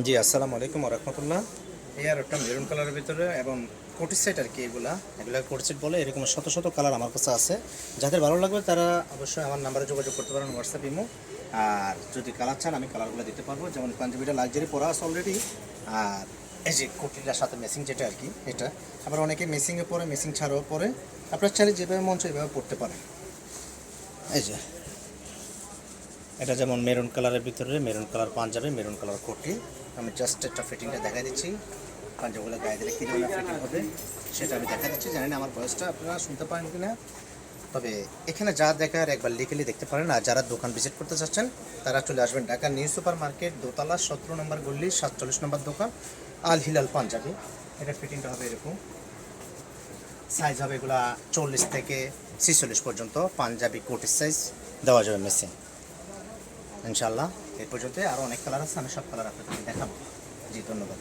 জি, আসসালামু আলাইকুম ওয়া রাহমাতুল্লাহ। এই আর একটা মেরুন কালারের ভিতরে এবং কোটি সেট আর কি, এগুলা কোটি সেট বলে। এরকম শত শত কালার আমার কাছে আছে। যাদের ভালো লাগবে তারা অবশ্যই আমার নাম্বারে যোগাযোগ করতে পারেন, হোয়াটসঅ্যাপ, ইমো। আর যদি কালার চান আমি কালারগুলো দিতে পারবো। যেমন পাঞ্জাবিটা লাক্সারি পরা আছে অলরেডি। আর এই যে কোটিটার সাথে মেসিং যেটা আর কি, এটা আবার অনেকে মেসিংয়ে পরে, মেসিং ছাড়াও পরে। আপনার চাইলে যেভাবে মন চায় এভাবে পড়তে পারেন। এই যে এটা যেমন মেরুন কালারের ভিতরে maroon colour Punjabi, maroon colour কোটি। আমি জাস্ট একটা ফিটিংটা দেখা দিচ্ছি। পাঞ্জাবিগুলো গায়ে দিলে কী ধরনের ফিটিং হবে সেটা আমি দেখা দিচ্ছি। জানি না আমার ভয়েসটা আপনারা শুনতে পারেন কি না। তবে এখানে যা দেখার একবার লিখেলি দেখতে পারেন। আর যারা দোকান ভিজিট করতে চাচ্ছেন তারা চলে আসবেন ঢাকা নিউ সুপার মার্কেট, দোতলা 17 নম্বর গল্লি, 47 নম্বর দোকান, আল হিলাল পাঞ্জাবি। এটা ফিটিংটা হবে এরকম। সাইজ হবে এগুলা 40 থেকে 46 পর্যন্ত। পাঞ্জাবি কোটির সাইজ দেওয়া যাবে মেসিং ইনশাল্লাহ। এই পর্যন্ত আরও অনেক কালার আছে, আমি সব কালার আপনাদের দেখাবো। জি, ধন্যবাদ।